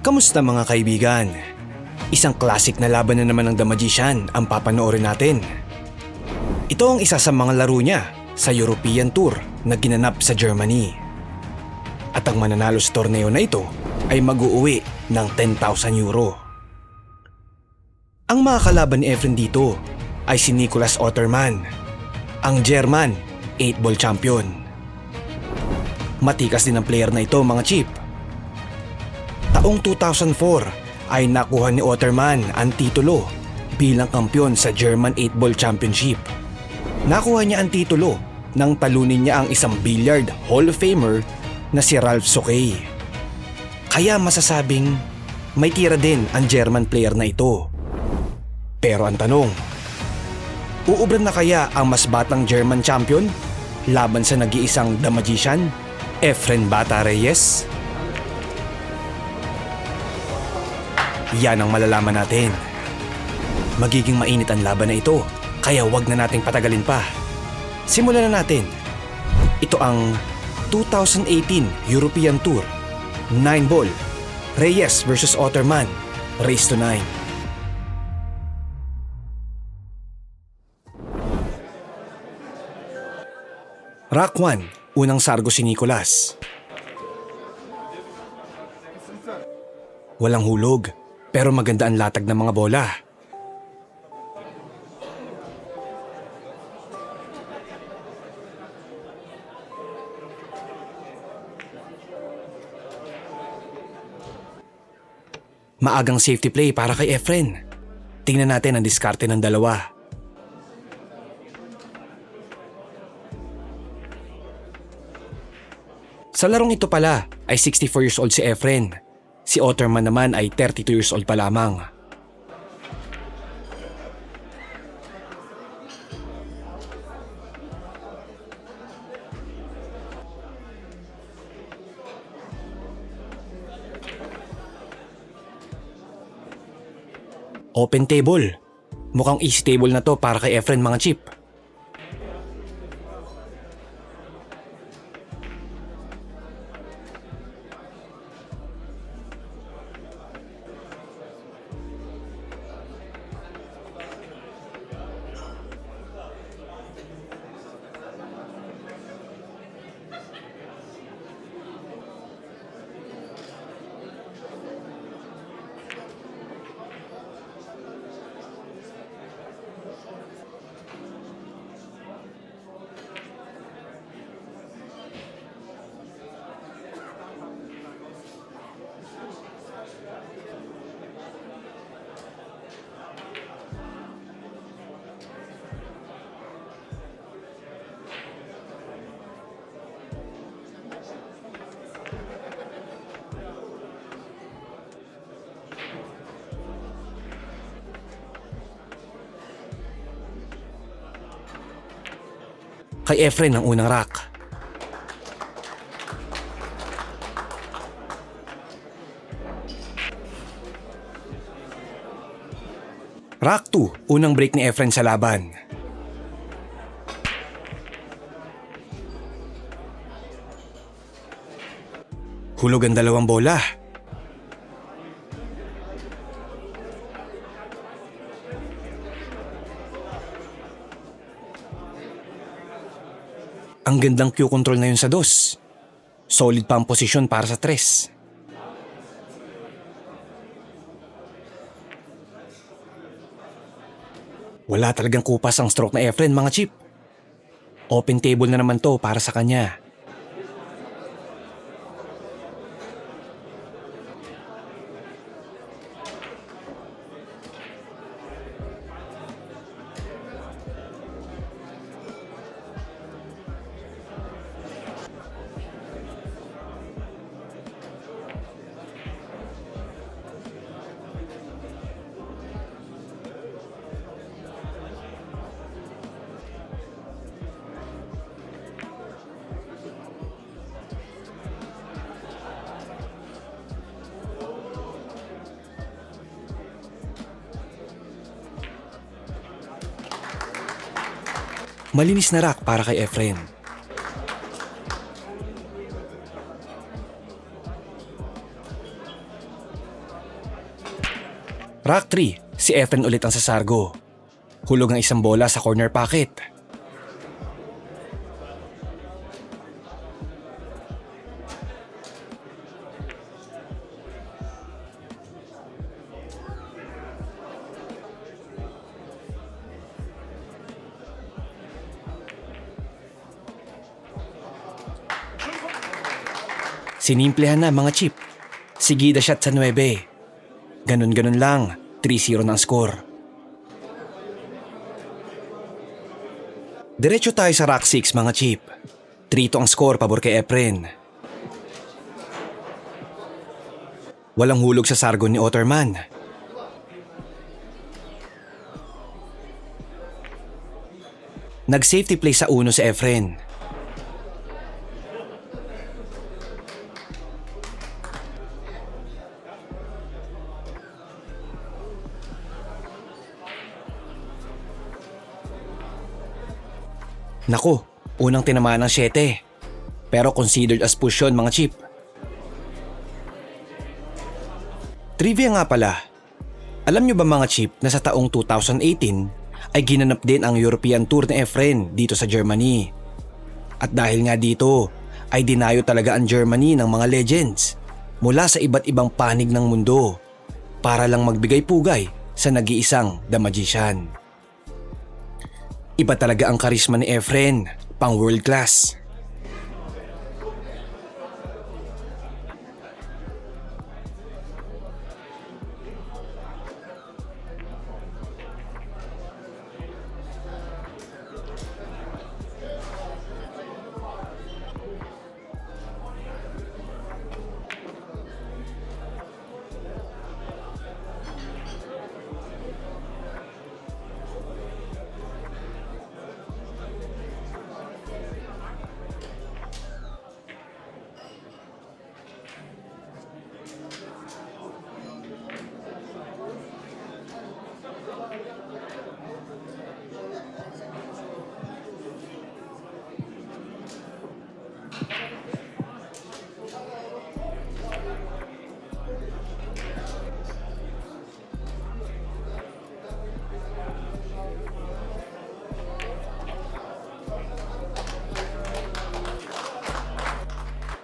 Kamusta mga kaibigan? Isang classic na laban na naman ng The Magician ang papanoorin natin. Ito ang isa sa mga laro niya sa European Tour na ginanap sa Germany. At ang mananalo sa torneo na ito ay mag-uuwi ng 10,000 euro. Ang mga kalaban ni Efren dito ay si Nicolas Otterman, ang German 8-ball champion. Matikas din ang player na ito mga chip. Taong 2004 ay nakuha ni Otterman ang titulo bilang kampiyon sa German 8-ball championship. Nakuha niya ang titulo nang talunin niya ang isang billiard Hall of Famer na si Ralph Souquet. Kaya masasabing may tira din ang German player na ito. Pero ang tanong, uubran na kaya ang mas batang German champion laban sa nag-iisang The Magician, Efren Bata Reyes? Yan ang malalaman natin. Magiging mainit ang laban na ito, kaya wag na nating patagalin pa. Simulan na natin. Ito ang 2018 European Tour 9-ball Reyes versus Otterman, race to 9. Rack 1, unang sargo si Nicolas. Walang hulog, pero maganda ang latag ng mga bola. Maagang safety play para kay Efren. Tingnan natin ang diskarte ng dalawa. Sa larong ito pala ay 64 years old si Efren. Si Otterman naman ay 32 years old pa lamang. Open table. Mukhang easy table na to para kay Efren mga chip. Kay Efren ang unang rack. Rack 2, unang break ni Efren sa laban. Hulog ang dalawang bola. Ang gandang cue control na yun sa dos. Solid pa ang posisyon para sa tres. Wala talagang kupas ang stroke na Efren mga chip. Open table na naman to para sa kanya. Malinis na rack para kay Efren. Rack 3, si Efren ulit ang sasargo. Hulog ang isang bola sa corner pocket. Sinimplehan na mga chip. Sigida shot sa 9. Ganun-ganun lang, 3-0 ng score. Diretso tayo sa Rack 6 mga chip. 3-2 ang score pabor kay Efren. Walang hulog sa sargo ni Otterman. Nag-safety play sa 1 si Efren. Naku, unang tinamaan ng 7. Pero considered as push yun mga chip. Trivia nga pala. Alam nyo ba mga chip na sa taong 2018 ay ginanap din ang European Tour ni Efren dito sa Germany. At dahil nga dito ay dinayo talaga ang Germany ng mga legends mula sa iba't ibang panig ng mundo para lang magbigay pugay sa nag-iisang The Magician. Iba talaga ang karisma ni Efren, pang world class.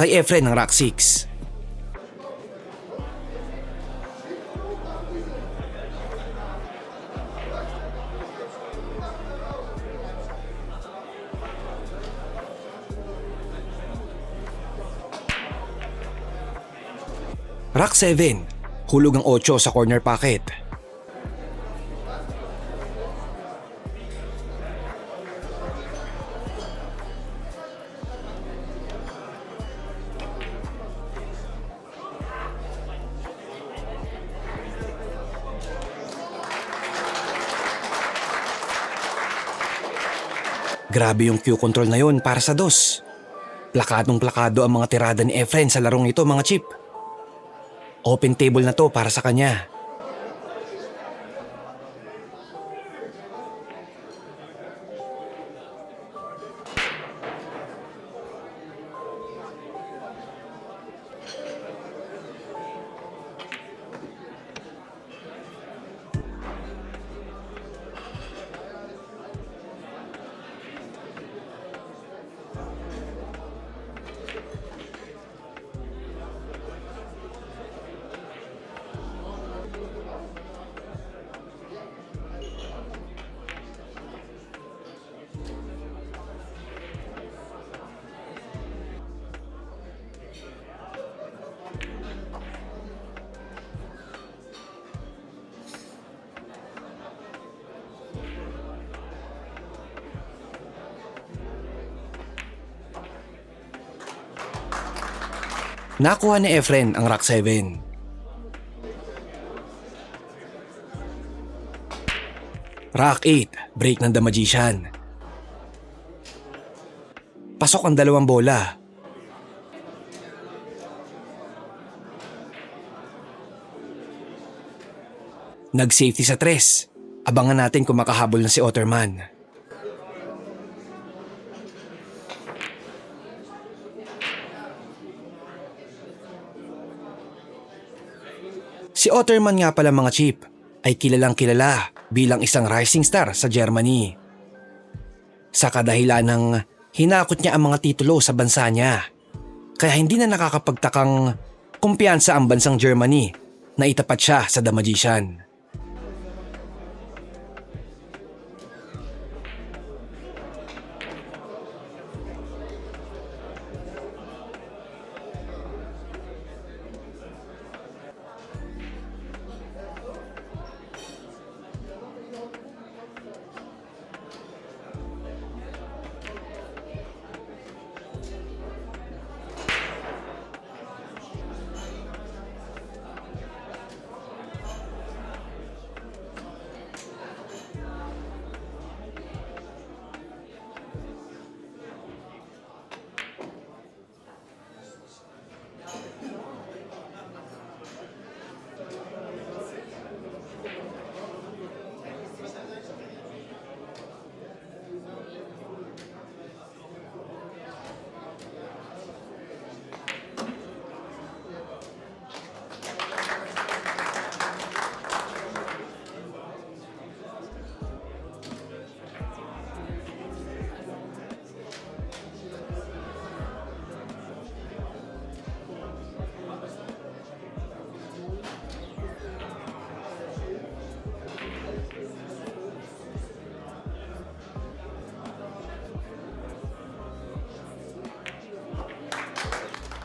Kay Efren ng Rack 6. Rack 7, hulog ang 8 sa corner pocket. Grabe yung cue control na yun para sa dos. Plakadong plakado ang mga tirada ni Efren sa larong ito mga chip. Open table na to para sa kanya. Nakuha ni Efren ang Rack 7. Rack 8, break ng The Magician. Pasok ang 2 bola. Nag-safety sa 3. Abangan natin kung makahabol na si Otterman. Si Otterman nga pala mga chip, ay kilalang kilala bilang isang rising star sa Germany. Sa kadahilan ng hinakot niya ang mga titulo sa bansa niya, kaya hindi na nakakapagtakang kumpiyansa ang bansang Germany na itapat siya sa The Magician.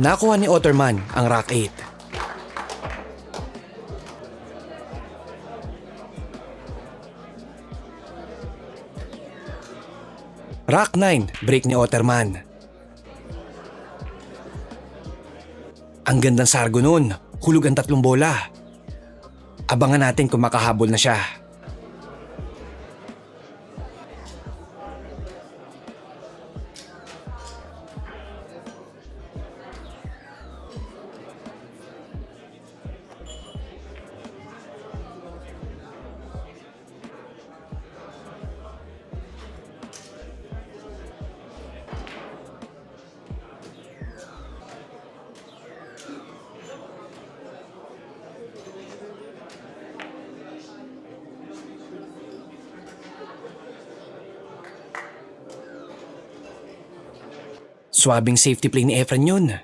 Nakuha ni Otterman ang Rock 8. Rock 9, break ni Otterman. Ang gandang sargo nun, hulog ang 3 bola. Abangan natin kung makahabol na siya. Swabing safety play ni Efren yun.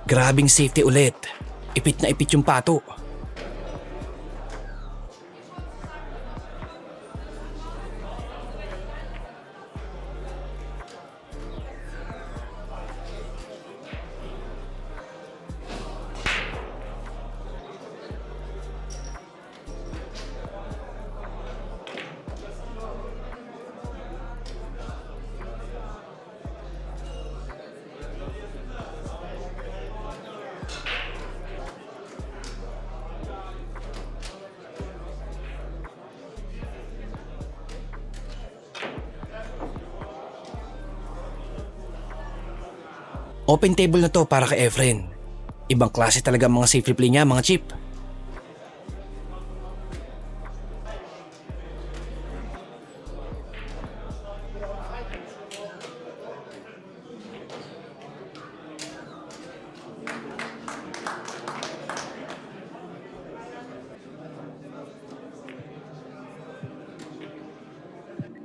Grabing safety ulit. Ipit na ipit yung pato. Open table na to para kay Efren. Ibang klase talaga ang mga safe replay niya, mga chip.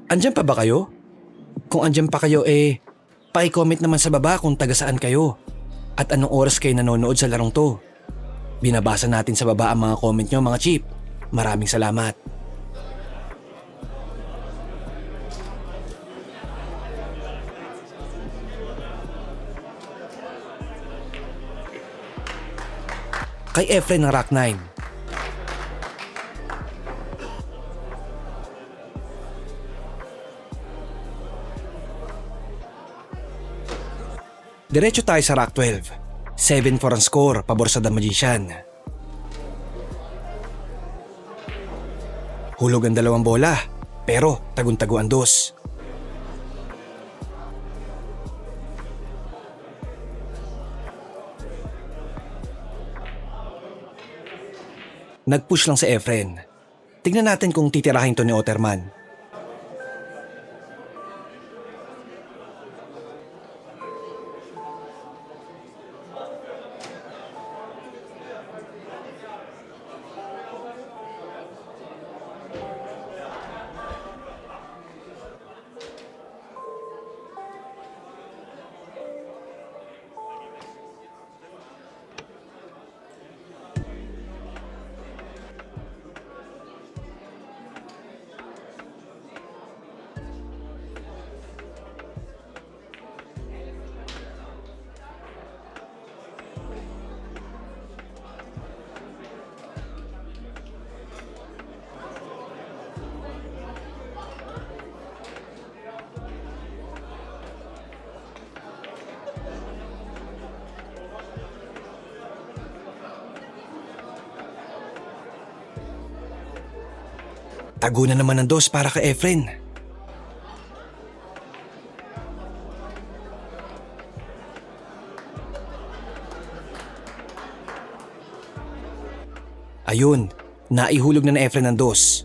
Andyan pa ba kayo? Kung andyan pa kayo paki-comment naman sa baba kung taga saan kayo at anong oras kayo nanonood sa larong to. Binabasa natin sa baba ang mga comment nyo, mga chip. Maraming salamat. Kay Efren ng Rock 9. Diretso tayo sa Rock 12. 7-4 ang score pabor sa The Magician. Hulog ang dalawang bola, pero tagun-tago ang dos. Nag-push lang si Efren. Tingnan natin kung titirahin to ni Otterman. Tago na naman ang dos para kay Efren. Ayun, naihulog na Efren ang dos.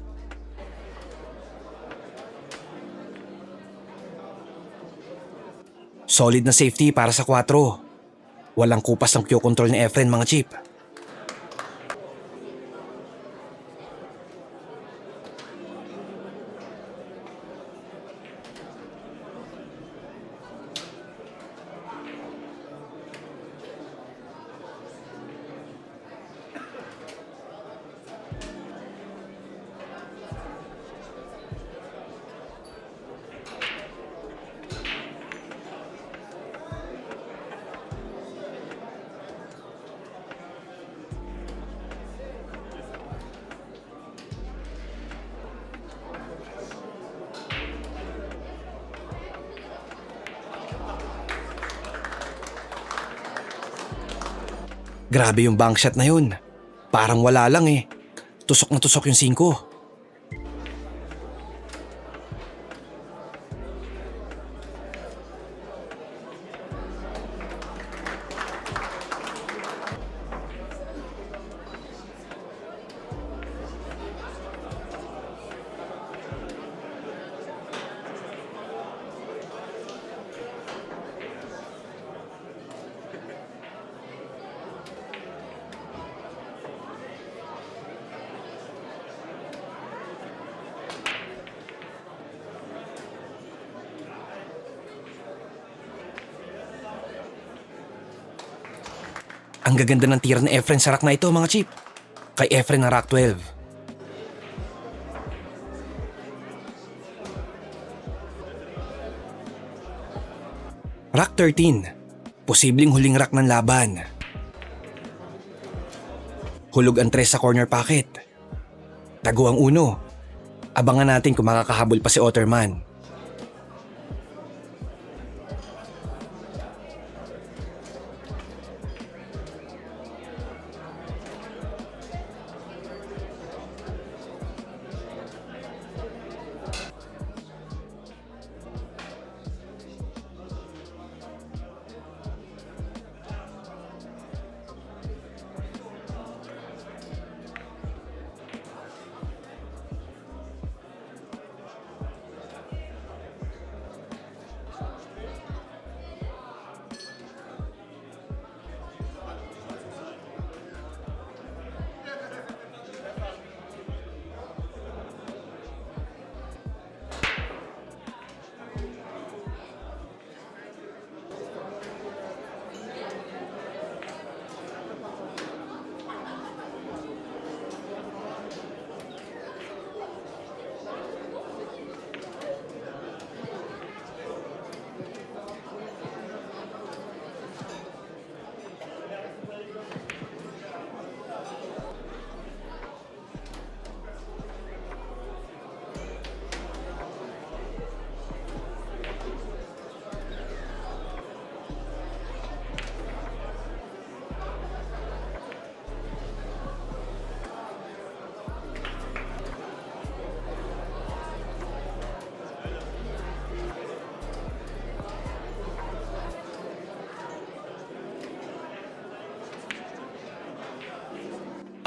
Solid na safety para sa 4. Walang kupas ng cue control ni Efren, mga chip. Grabe yung bank shot na yun. Parang wala lang eh. Tusok na tusok yung 5. Ang gaganda ng tira ni Efren sa rack na ito, mga chip. Kay Efren ang rack 12. Rack 13. Posibleng huling rack ng laban. Hulog ang 3 sa corner pocket. Tago ang 1. Abangan natin kung makakahabol pa si Otterman.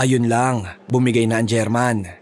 Ayun lang, bumigay na ang German.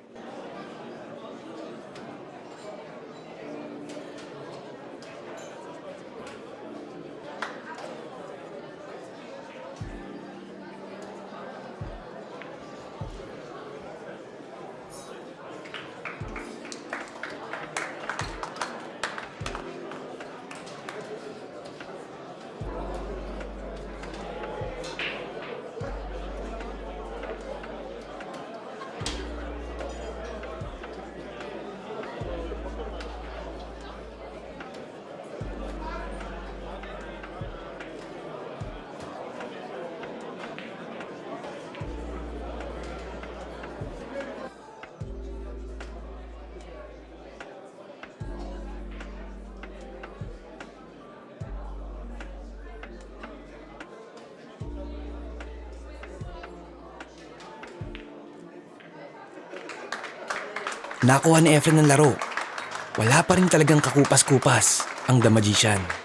Nakuha ni Efren ng laro. Wala pa rin talagang kakupas-kupas ang The Magician.